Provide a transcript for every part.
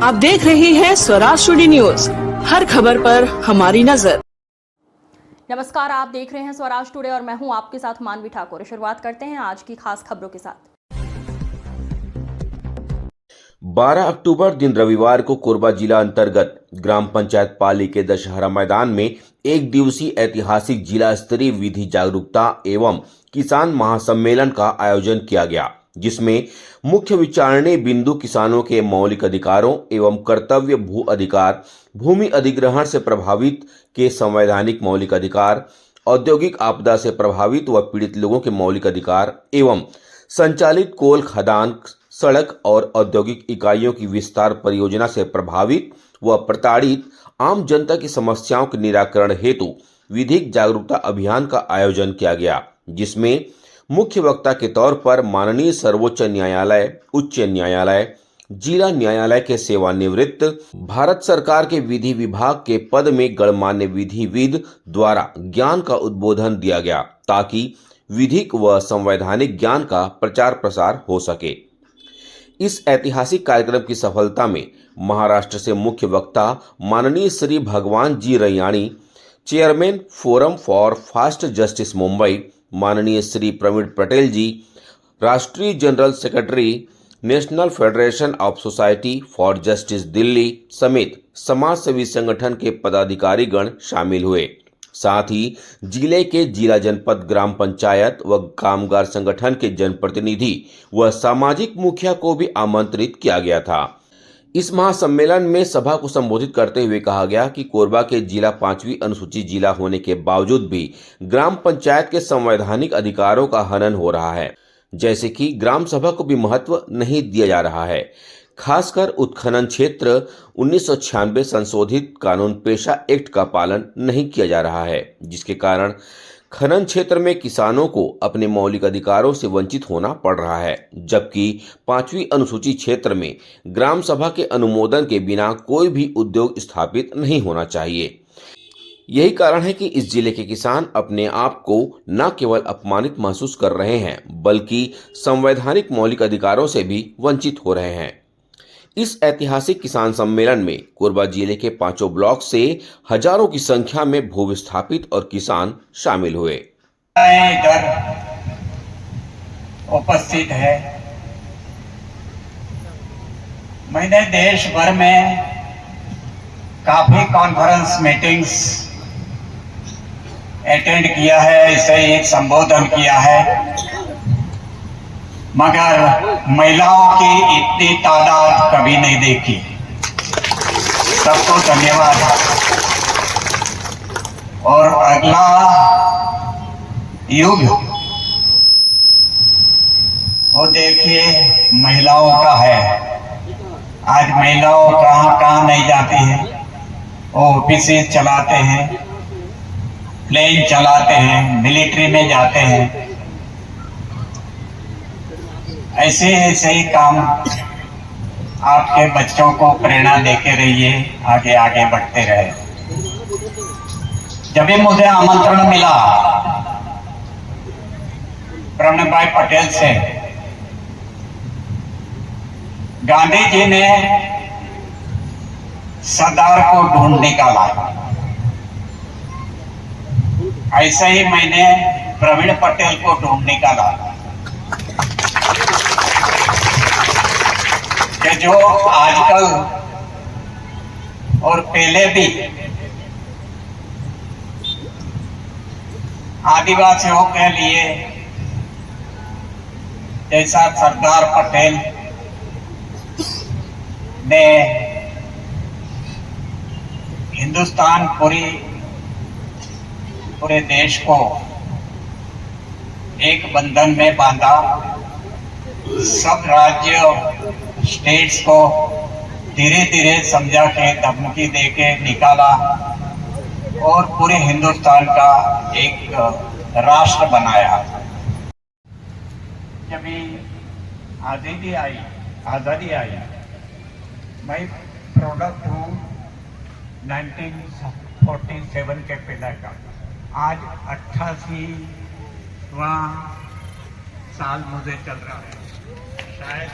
आप देख रहे हैं स्वराज टुडे न्यूज, हर खबर पर हमारी नजर। नमस्कार, आप देख रहे हैं स्वराज टुडे और मैं हूं आपके साथ मानवी ठाकुर। शुरुआत करते हैं आज की खास खबरों के साथ। 12 अक्टूबर दिन रविवार को कोरबा जिला अंतर्गत ग्राम पंचायत पाली के दशहरा मैदान में एक दिवसीय ऐतिहासिक जिला स्तरीय विधि जागरूकता एवं किसान महासम्मेलन का आयोजन किया गया, जिसमें मुख्य विचारणीय बिंदु किसानों के मौलिक अधिकारों एवं कर्तव्य भू अधिकार, भूमि अधिग्रहण से प्रभावित के संवैधानिक मौलिक अधिकार, औद्योगिक आपदा से प्रभावित व पीड़ित लोगों के मौलिक अधिकार एवं संचालित कोल खदान, सड़क और औद्योगिक इकाइयों की विस्तार परियोजना से प्रभावित व प्रताड़ित आम जनता की समस्याओं के निराकरण हेतु विधिक जागरूकता अभियान का आयोजन किया गया, जिसमें मुख्य वक्ता के तौर पर माननीय सर्वोच्च न्यायालय, उच्च न्यायालय, जिला न्यायालय के सेवानिवृत्त भारत सरकार के विधि विभाग के पद में गणमान्य विधिविद द्वारा ज्ञान का उद्बोधन दिया गया, ताकि विधिक व संवैधानिक ज्ञान का प्रचार प्रसार हो सके। इस ऐतिहासिक कार्यक्रम की सफलता में महाराष्ट्र से मुख्य वक्ता माननीय Shri Bhagwan ji Raiyani, chairman Forum for Fast Justice Mumbai माननीय श्री प्रवीण पटेल जी, राष्ट्रीय general secretary National Federation of Society for Justice Delhi समेत समाज सेवी संगठन के पदाधिकारीगण शामिल हुए। साथ ही जिले के जिला जनपद ग्राम पंचायत व कामगार संगठन के जनप्रतिनिधि व सामाजिक मुखिया को भी आमंत्रित किया गया था। इस महासम्मेलन में सभा को संबोधित करते हुए कहा गया कि कोरबा के जिला 5वीं अनुसूची जिला होने के बावजूद भी ग्राम पंचायत के संवैधानिक अधिकारों का हनन हो रहा है, जैसे कि ग्राम सभा को भी महत्व नहीं दिया जा रहा है। खासकर उत्खनन क्षेत्र 1996 संशोधित कानून पेशा एक्ट का पालन नहीं किया जा रहा है, जिसके कारण खनन क्षेत्र में किसानों को अपने मौलिक अधिकारों से वंचित होना पड़ रहा है, जबकि 5वीं अनुसूची क्षेत्र में ग्राम सभा के अनुमोदन के बिना कोई भी उद्योग स्थापित नहीं होना चाहिए। यही कारण है कि इस जिले के किसान अपने आप को न केवल अपमानित महसूस कर रहे हैं, बल्कि संवैधानिक मौलिक अधिकारों से भी वंचित हो रहे हैं। इस ऐतिहासिक किसान सम्मेलन में कोरबा जिले के 5 ब्लॉक से हजारों की संख्या में भू विस्थापित और किसान शामिल हुए। इधर उपस्थित है। मैंने देश भर में काफी कॉन्फ्रेंस मीटिंग्स अटेंड किया है, इसे एक संबोधन किया है, मगर महिलाओं की इतनी तादाद कभी नहीं देखी। सबको धन्यवाद। और अगला युग वो देखिए महिलाओं का है। आज महिलाओं कहाँ नहीं जाती हैं, वो ऑफिस चलाते हैं, प्लेन चलाते हैं, मिलिट्री में जाते हैं। ऐसे ही काम आपके बच्चों को प्रेरणा देते रहिए, आगे आगे बढ़ते रहे। जब भी मुझे आमंत्रण मिला प्रवीण भाई पटेल से, गांधी जी ने सरदार को ढूंढ निकाला, ऐसे ही मैंने प्रवीण पटेल को ढूंढ निकाला कि जो आजकल और पहले भी आदिवासियों के लिए जैसा सरदार पटेल ने हिंदुस्तान पूरे देश को एक बंधन में बांधा, सब राज्यों स्टेट्स को धीरे धीरे समझा के धमकी दे के निकाला और पूरे हिंदुस्तान का एक राष्ट्र बनाया। जब आज़ादी आई, मैं प्रोडक्ट हूँ 1947 के पहले का। आज 88वां साल मुझे चल रहा है शायद।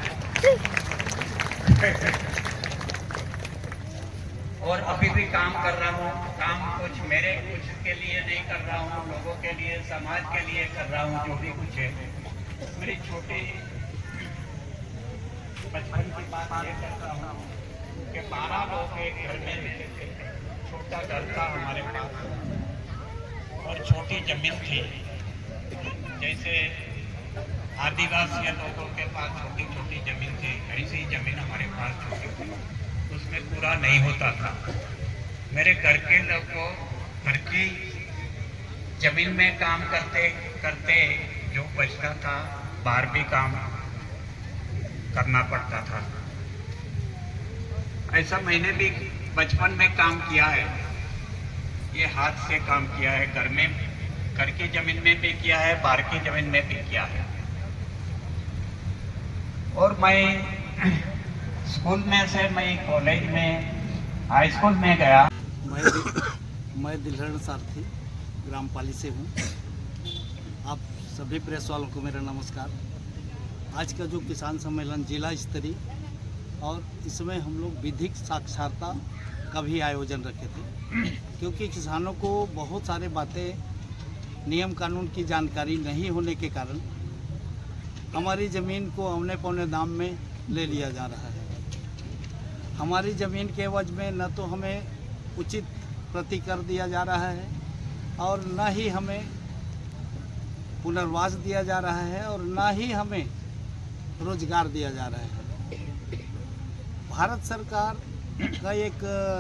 और अभी भी काम कर रहा हूँ। काम कुछ मेरे कुछ के लिए नहीं कर रहा हूँ, लोगों के लिए, समाज के लिए कर रहा हूँ। जो भी कुछ है, मेरी छोटी बचपन की बात ये करता हूँ कि 12 लोग एक घर में, छोटा घर था हमारे पास और छोटी जमीन थी। जैसे आदिवासी लोगों के पास छोटी छोटी जमीन थी, ऐसी ही जमीन हमारे पास छोटी थी। उसमें पूरा नहीं होता था। मेरे घर के लोगों घर की जमीन में काम करते करते जो बचता था, बाहर भी काम करना पड़ता था। ऐसा मैंने भी बचपन में काम किया है। ये हाथ से काम किया है, घर में, घर की जमीन में भी किया है, बाहर की जमीन में भी किया है। और मैं स्कूल में से मैं कॉलेज में, हाई स्कूल में गया। मैं दिलहरण सारथी ग्राम पाली से हूँ। आप सभी प्रेस वालों को मेरा नमस्कार। आज का जो किसान सम्मेलन जिला स्तरीय, और इसमें हम लोग विधिक साक्षरता का भी आयोजन रखे थे, क्योंकि किसानों को बहुत सारे बातें, नियम कानून की जानकारी नहीं होने के कारण हमारी ज़मीन को औने पौने दाम में ले लिया जा रहा है। हमारी ज़मीन के एवज में न तो हमें उचित प्रति कर दिया जा रहा है और न ही हमें पुनर्वास दिया जा रहा है और न ही हमें रोजगार दिया जा रहा है। भारत सरकार का एक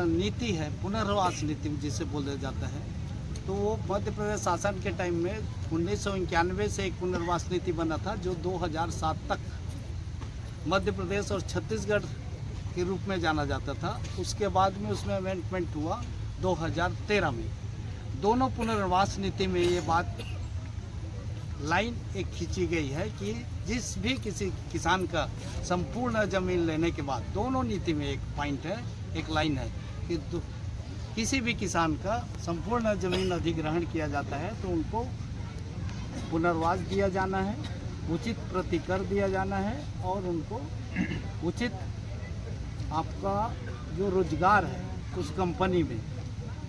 नीति है, पुनर्वास नीति जिसे बोला जाता है। तो वो मध्य प्रदेश शासन के टाइम में 1991 से एक पुनर्वास नीति बना था, जो 2007 तक मध्य प्रदेश और छत्तीसगढ़ के रूप में जाना जाता था। उसके बाद में उसमें अमेंडमेंट हुआ 2013 में। दोनों पुनर्वास नीति में ये बात लाइन एक खींची गई है कि जिस भी किसी किसान का संपूर्ण ज़मीन लेने के बाद, दोनों नीति में एक पॉइंट है, एक लाइन है कि किसी भी किसान का संपूर्ण ज़मीन अधिग्रहण किया जाता है तो उनको पुनर्वास दिया जाना है, उचित प्रतिकर दिया जाना है और उनको उचित आपका जो रोजगार है उस कंपनी में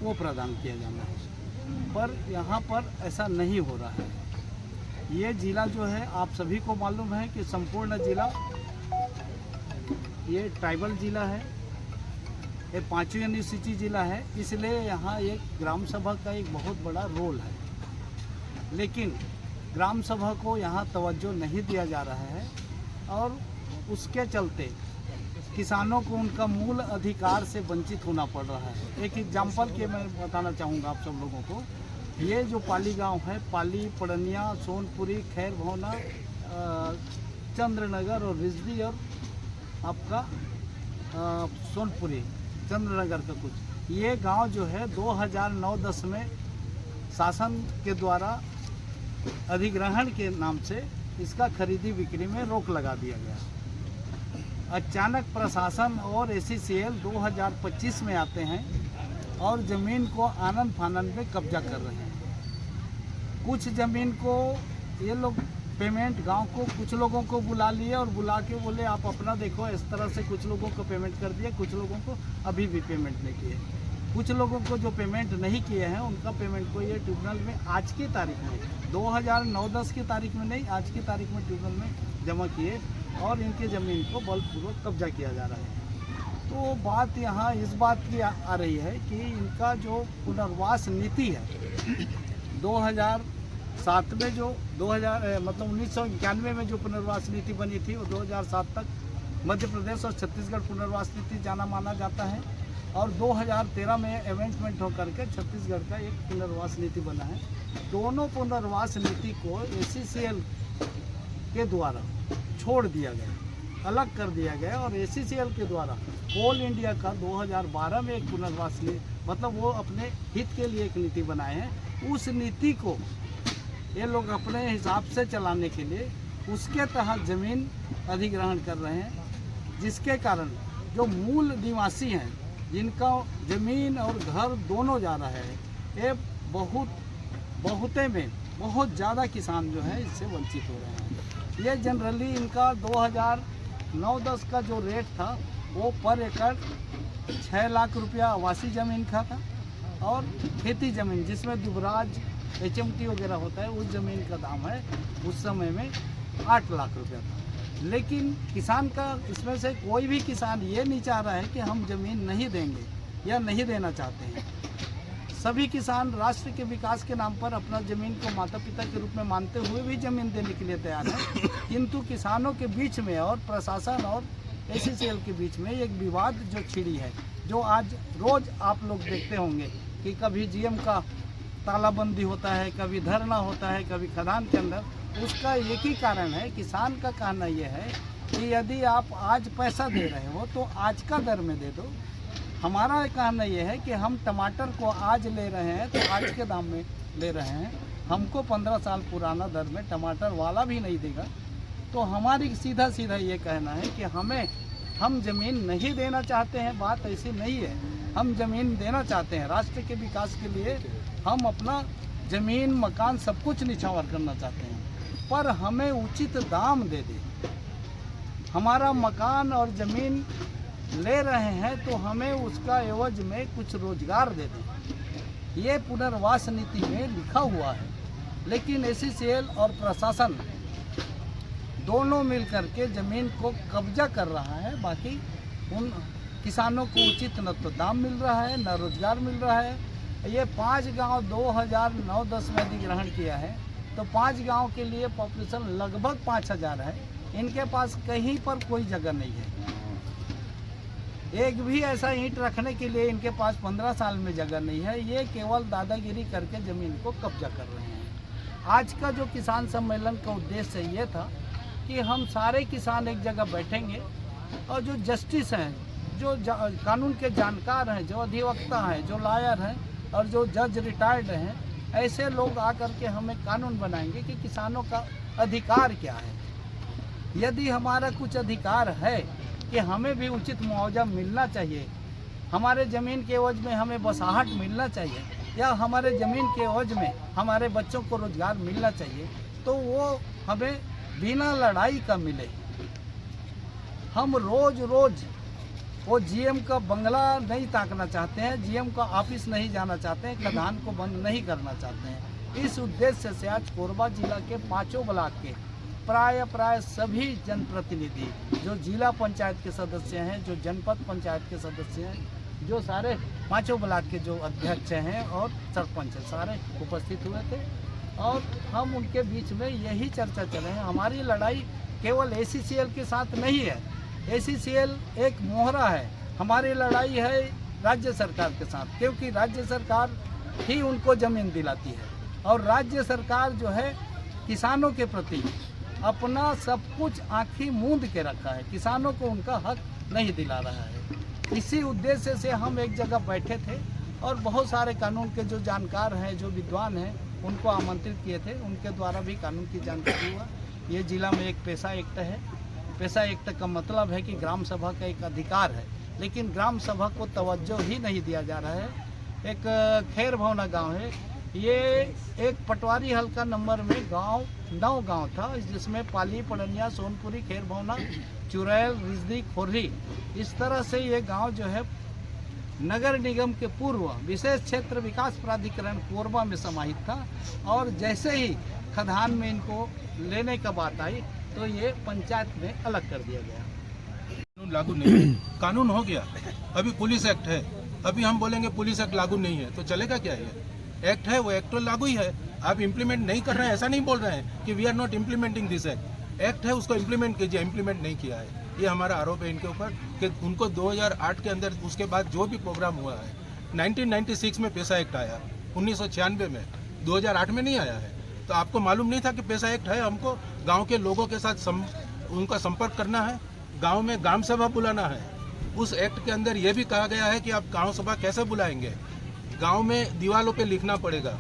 वो प्रदान किया जाना है। पर यहाँ पर ऐसा नहीं हो रहा है। ये ज़िला जो है, आप सभी को मालूम है कि संपूर्ण ज़िला ये ट्राइबल ज़िला है, ये 5वीं अनुसूची ज़िला है, इसलिए यहाँ एक ग्राम सभा का एक बहुत बड़ा रोल है। लेकिन ग्राम सभा को यहाँ तवज्जो नहीं दिया जा रहा है और उसके चलते किसानों को उनका मूल अधिकार से वंचित होना पड़ रहा है। एक एग्जाम्पल के मैं बताना चाहूँगा आप सब लोगों को। ये जो पाली गांव है, पाली, पड़निया, सोनपुरी, खैर भवना, चंद्रनगर और रिजदी और आपका सोनपुरी, चंद्रनगर का कुछ, ये गांव जो है 2009-10 में शासन के द्वारा अधिग्रहण के नाम से इसका खरीदी बिक्री में रोक लगा दिया गया। अचानक प्रशासन और ACCL 2025 में आते हैं और ज़मीन को आनन फानन पे कब्जा कर रहे हैं। कुछ ज़मीन को ये लोग पेमेंट, गांव को कुछ लोगों को बुला लिए और बुला के बोले आप अपना देखो। इस तरह से कुछ लोगों को पेमेंट कर दिया, कुछ लोगों को अभी भी पेमेंट नहीं किए। कुछ लोगों को जो पेमेंट नहीं किए हैं उनका पेमेंट को ये ट्रिब्यूनल में आज की तारीख में, 2009-10 की तारीख में नहीं, आज की तारीख में ट्रिब्यूनल में जमा किए और इनकी ज़मीन को बलपूर्वक कब्जा किया जा रहा है। तो बात यहाँ इस बात की आ रही है कि इनका जो पुनर्वास नीति है 2007 में, जो 1991 में जो पुनर्वास नीति बनी थी, वो 2007 तक मध्य प्रदेश और छत्तीसगढ़ पुनर्वास नीति जाना माना जाता है और 2013 में अमेंडमेंट होकर के छत्तीसगढ़ का एक पुनर्वास नीति बना है। दोनों पुनर्वास नीति को ACCL के द्वारा छोड़ दिया गया, अलग कर दिया गया और ACCL के द्वारा ऑल इंडिया का 2012 में एक पुनर्वास नीति, मतलब वो अपने हित के लिए एक नीति बनाए हैं। उस नीति को ये लोग अपने हिसाब से चलाने के लिए उसके तहत ज़मीन अधिग्रहण कर रहे हैं, जिसके कारण जो मूल निवासी हैं, जिनका ज़मीन और घर दोनों जा रहा है, ये बहुते में बहुत ज़्यादा किसान जो है इससे वंचित हो रहे हैं। ये जनरली इनका 2009-10 का जो रेट था वो पर एकड़ 6 लाख रुपया आवासी ज़मीन का था और खेती ज़मीन जिसमें दुबराज HMT वगैरह होता है उस ज़मीन का दाम है उस समय में 8 लाख रुपया था। लेकिन किसान का इसमें से कोई भी किसान ये नहीं चाह रहा है कि हम ज़मीन नहीं देंगे या नहीं देना चाहते हैं। सभी किसान राष्ट्र के विकास के नाम पर अपना ज़मीन को माता पिता के रूप में मानते हुए भी ज़मीन देने के लिए तैयार है, किंतु किसानों के बीच में और प्रशासन और ACCL के बीच में एक विवाद जो छिड़ी है, जो आज रोज़ आप लोग देखते होंगे कि कभी GM का तालाबंदी होता है, कभी धरना होता है, कभी खदान के अंदर। उसका एक ही कारण है, किसान का कहना यह है कि यदि आप आज पैसा दे रहे हो तो आज का दर में दे दो। हमारा कहना यह है कि हम टमाटर को आज ले रहे हैं तो आज के दाम में ले रहे हैं, हमको 15 साल पुराना दर में टमाटर वाला भी नहीं देगा। तो हमारी सीधा सीधा ये कहना है कि हम ज़मीन नहीं देना चाहते हैं, बात ऐसी नहीं है। हम ज़मीन देना चाहते हैं, राष्ट्र के विकास के लिए हम अपना ज़मीन मकान सब कुछ निछावर करना चाहते हैं, पर हमें उचित दाम दे दे। हमारा मकान और ज़मीन ले रहे हैं तो हमें उसका एवज में कुछ रोजगार दे दें। ये पुनर्वास नीति में लिखा हुआ है, लेकिन ACCL और प्रशासन दोनों मिलकर के ज़मीन को कब्जा कर रहा है। बाकी उन किसानों को उचित न तो दाम मिल रहा है, न रोजगार मिल रहा है। ये 5 गांव 2009-10 में अधिग्रहण किया है, तो 5 गांव के लिए पॉपुलेशन लगभग 5000 है। इनके पास कहीं पर कोई जगह नहीं है, एक भी ऐसा ईंट रखने के लिए इनके पास 15 साल में जगह नहीं है। ये केवल दादागिरी करके ज़मीन को कब्जा कर रहे हैं। आज का जो किसान सम्मेलन का उद्देश्य ये था कि हम सारे किसान एक जगह बैठेंगे और जो जस्टिस हैं, जो कानून के जानकार हैं, जो अधिवक्ता हैं, जो लॉयर हैं और जो जज रिटायर्ड हैं, ऐसे लोग आकर के हमें कानून बनाएंगे कि किसानों का अधिकार क्या है। यदि हमारा कुछ अधिकार है कि हमें भी उचित मुआवजा मिलना चाहिए, हमारे ज़मीन के एवज में हमें बसाहट मिलना चाहिए, या हमारे ज़मीन के एवज में हमारे बच्चों को रोज़गार मिलना चाहिए, तो वो हमें बिना लड़ाई का मिले। हम रोज़ वो GM का बंगला नहीं ताकना चाहते हैं, GM का ऑफिस नहीं जाना चाहते हैं, खदान को बंद नहीं करना चाहते हैं। इस उद्देश्य से आज कोरबा जिला के 5 ब्लॉक के प्राय सभी जनप्रतिनिधि, जो जिला पंचायत के सदस्य हैं, जो जनपद पंचायत के सदस्य हैं, जो सारे 5 ब्लॉक के जो अध्यक्ष हैं और सरपंच हैं, सारे उपस्थित हुए थे। और हम उनके बीच में यही चर्चा चले हैं। हमारी लड़ाई केवल ACCL के साथ नहीं है, ACCL एक मोहरा है। हमारी लड़ाई है राज्य सरकार के साथ, क्योंकि राज्य सरकार ही उनको ज़मीन दिलाती है और राज्य सरकार जो है किसानों के प्रति अपना सब कुछ आँखी मूंद के रखा है, किसानों को उनका हक नहीं दिला रहा है। इसी उद्देश्य से हम एक जगह बैठे थे और बहुत सारे कानून के जो जानकार हैं, जो विद्वान हैं, उनको आमंत्रित किए थे। उनके द्वारा भी कानून की जानकारी हुआ। ये जिला में एक पैसा एक्ट है। पैसा एक्ट का मतलब है कि ग्राम सभा का एक अधिकार है, लेकिन ग्राम सभा को तवज्जो ही नहीं दिया जा रहा है। एक खैर भवना गाँव है, ये एक पटवारी हल्का नंबर में 9 गांव था, जिसमें पाली, पड़निया, सोनपुरी, खैर भवना, चुरैल, रिजदी, खोर्री, इस तरह से ये गांव जो है नगर निगम के पूर्व विशेष क्षेत्र विकास प्राधिकरण कोरबा में समाहित था। और जैसे ही खदान में इनको लेने का बात आई तो ये पंचायत में अलग कर दिया गया। कानून लागू नहीं है, कानून हो गया। अभी पुलिस एक्ट है, अभी हम बोलेंगे पुलिस एक्ट लागू नहीं है तो चलेगा क्या? ये एक्ट है, वो एक्ट तो लागू ही है। आप इम्प्लीमेंट नहीं कर रहे हैं, ऐसा नहीं बोल रहे हैं कि we are not implementing this act. Act है, उसको इम्प्लीमेंट कीजिए, इम्प्लीमेंट नहीं किया है। ये हमारा आरोप है इनके ऊपर कि उनको 2008 के अंदर उसके बाद जो भी प्रोग्राम हुआ है, 1996 में पैसा एक्ट आया, 1996 में, 2008 में नहीं आया है। तो आपको मालूम नहीं था कि पैसा एक्ट है? हमको गांव के लोगों के साथ उनका संपर्क करना है, गांव में ग्राम सभा बुलाना है। उस एक्ट के अंदर यह भी कहा गया है कि आप गांव सभा कैसे बुलाएंगे, गांव में दीवारों पे लिखना पड़ेगा,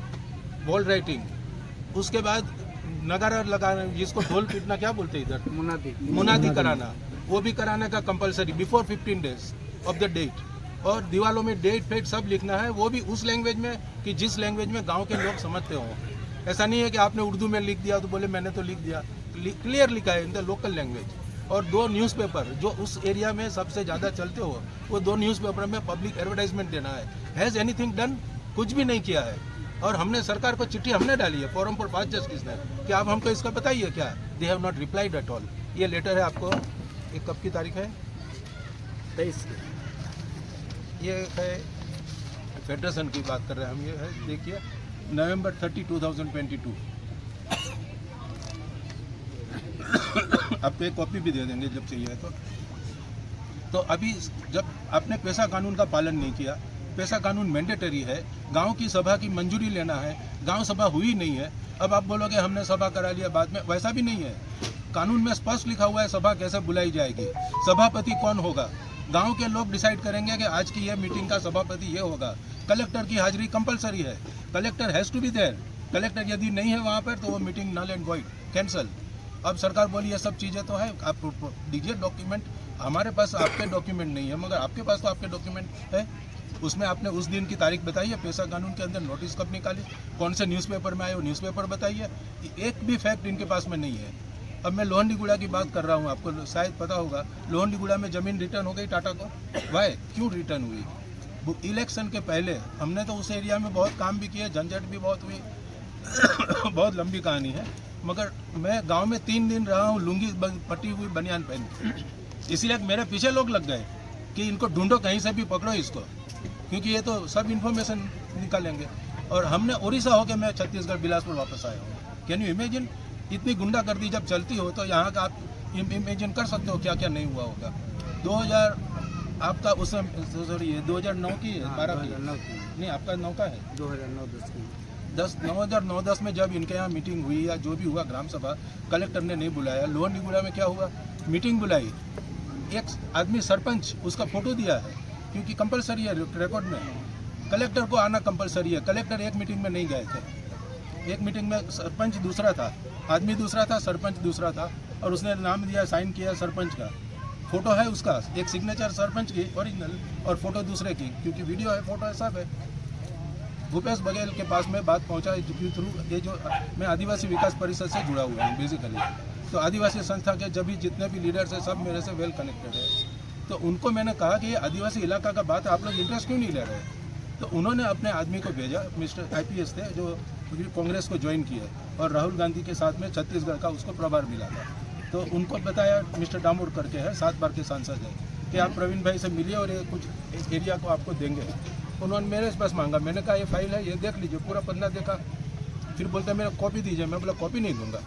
वॉल राइटिंग। उसके बाद नगारा लगाना, जिसको ढोल पीटना क्या बोलते हैं इधर, मुनादी कराना, वो भी कराने का compulsory before 15 days of the date. और दीवारों में डेट फेट सब लिखना है, वो भी उस लैंग्वेज में कि जिस लैंग्वेज में गांव के लोग समझते हों। ऐसा नहीं है कि आपने उर्दू में लिख दिया तो बोले मैंने तो लिख दिया, क्लियर लिखा है इन द लोकल लैंग्वेज। और 2 न्यूज़पेपर जो उस एरिया में सबसे ज़्यादा चलते हो, वो 2 न्यूज़पेपर में पब्लिक एडवर्टाइजमेंट देना है। Has anything done? कुछ भी नहीं किया है। और हमने सरकार को चिट्ठी हमने डाली है फोरम फॉर फास्ट जस्टिस ने कि आप हमको इसका बताइए क्या। They have not replied at all. ये लेटर है आपको, ये कब की तारीख है? 23 ये है फेडरेशन की बात कर रहे हैं हम। ये है देखिए नवंबर 30, 2022। आपको एक कॉपी भी दे देंगे जब चाहिए तो अभी जब आपने पैसा कानून का पालन नहीं किया, पैसा कानून मैंडेटरी है, गांव की सभा की मंजूरी लेना है, गांव सभा हुई नहीं है, अब आप बोलोगे हमने सभा करा लिया बाद में, वैसा भी नहीं है। कानून में स्पष्ट लिखा हुआ है सभा कैसे बुलाई जाएगी, सभापति कौन होगा, गांव के लोग डिसाइड करेंगे कि आज की ये मीटिंग का सभापति ये होगा। कलेक्टर की हाजिरी कंपलसरी है, collector has to be there. Collector यदि नहीं है वहाँ पर तो वो meeting null and void, cancel. अब सरकार बोली ये सब चीज़ें तो है, आप दीजिए डॉक्यूमेंट। हमारे पास आपके डॉक्यूमेंट नहीं है, मगर आपके पास तो आपके डॉक्यूमेंट है। उसमें आपने उस दिन की तारीख बताई है, पैसा कानून के अंदर नोटिस कब निकाली, कौन से न्यूज़पेपर में आए वो न्यूज़पेपर बताइए। एक भी फैक्ट इनके पास में नहीं है। अब मैं लोहंडीगुड़ा की बात कर रहा हूँ, आपको शायद पता होगा लोहंडीगुड़ा में ज़मीन रिटर्न हो गई टाटा को। वाई, क्यों रिटर्न हुई? वो इलेक्शन के पहले हमने तो उस एरिया में बहुत काम भी किए, झंझट भी बहुत हुई बहुत लंबी कहानी है। मगर मैं गांव में 3 दिन रहा हूँ लुंगी पटी हुई बनियान पहन, इसलिए मेरे पीछे लोग लग गए कि इनको ढूंढो, कहीं से भी पकड़ो इसको, क्योंकि ये तो सब इन्फॉर्मेशन निकालेंगे। और हमने उड़ीसा होकर मैं छत्तीसगढ़ बिलासपुर वापस आया हूँ। Can you imagine? इतनी गुंडागर्दी जब चलती हो तो यहाँ का आप इमेजिन कर सकते हो क्या क्या नहीं हुआ होगा। 2000 आपका उस सॉरी 2009 की 12 की नहीं, आपका 9 का है 2009-10 में जब इनके यहाँ मीटिंग हुई या जो भी हुआ ग्राम सभा, कलेक्टर ने नहीं बुलाया। लोहंडीगुड़ा में क्या हुआ, मीटिंग बुलाई, एक आदमी सरपंच उसका फोटो दिया है क्योंकि कंपलसरी है रिकॉर्ड में, कलेक्टर को आना कंपलसरी है। कलेक्टर एक मीटिंग में नहीं गए थे, एक मीटिंग में सरपंच दूसरा था, आदमी दूसरा था, सरपंच दूसरा था, और उसने नाम दिया, साइन किया सरपंच का, फोटो है उसका, एक सिग्नेचर सरपंच की ओरिजिनल और फोटो दूसरे की, क्योंकि वीडियो है, फोटो है, सब है। भूपेश बघेल के पास में बात पहुंचा थ्रू ये जो मैं आदिवासी विकास परिषद से जुड़ा हुआ हूँ बेसिकली, तो आदिवासी संस्था के जब भी जितने भी लीडर्स हैं सब मेरे से वेल कनेक्टेड है। तो उनको मैंने कहा कि ये आदिवासी इलाका का बात आप लोग इंटरेस्ट क्यों नहीं ले रहे? तो उन्होंने अपने आदमी को भेजा, मिस्टर IPS थे जो कांग्रेस को ज्वाइन किया, और राहुल गांधी के साथ में छत्तीसगढ़ का उसको प्रभार मिला था। तो उनको बताया, मिस्टर डामोर करके है, 7 बार के सांसद है, कि आप प्रवीण भाई से मिलिए और ये कुछ एरिया को आपको देंगे। उन्होंने मेरे पास मांगा, मैंने कहा ये फाइल है, ये देख लीजिए, पूरा पन्ना देखा, फिर बोलते मेरा कॉपी दीजिए, मैं बोला कॉपी नहीं दूंगा।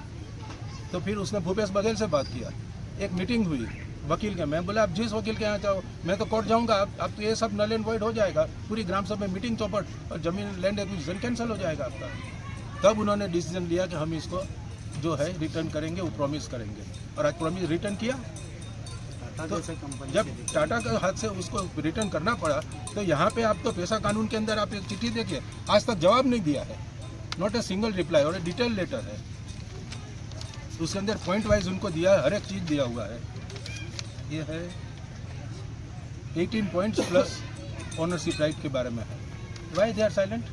तो फिर उसने भूपेश बघेल से बात किया, एक मीटिंग हुई वकील के, मैं बोला आप जिस वकील के यहाँ चाहो, मैं तो कोर्ट जाऊँगा, अब तो ये सब नल एंड वॉइड हो जाएगा, पूरी ग्राम सभा में मीटिंग चौपट और जमीन लैंड एक्विजिशन कैंसिल हो जाएगा आपका। तब उन्होंने डिसीजन लिया कि हम इसको जो है रिटर्न करेंगे, वो प्रॉमिस करेंगे, और आज प्रॉमिस रिटर्न किया। तो जब टाटा के हाथ से उसको रिटर्न करना पड़ा, तो यहाँ पे आप तो पैसा कानून के अंदर आप एक चिट्ठी देखिए, आज तक जवाब नहीं दिया है, नॉट ए सिंगल रिप्लाई, और ए डिटेल लेटर है, उसके अंदर पॉइंट वाइज उनको दिया है, हर एक चीज़ दिया हुआ है। ये है 18 पॉइंट्स प्लस ओनरशिप राइट के बारे में है। Why they are silent?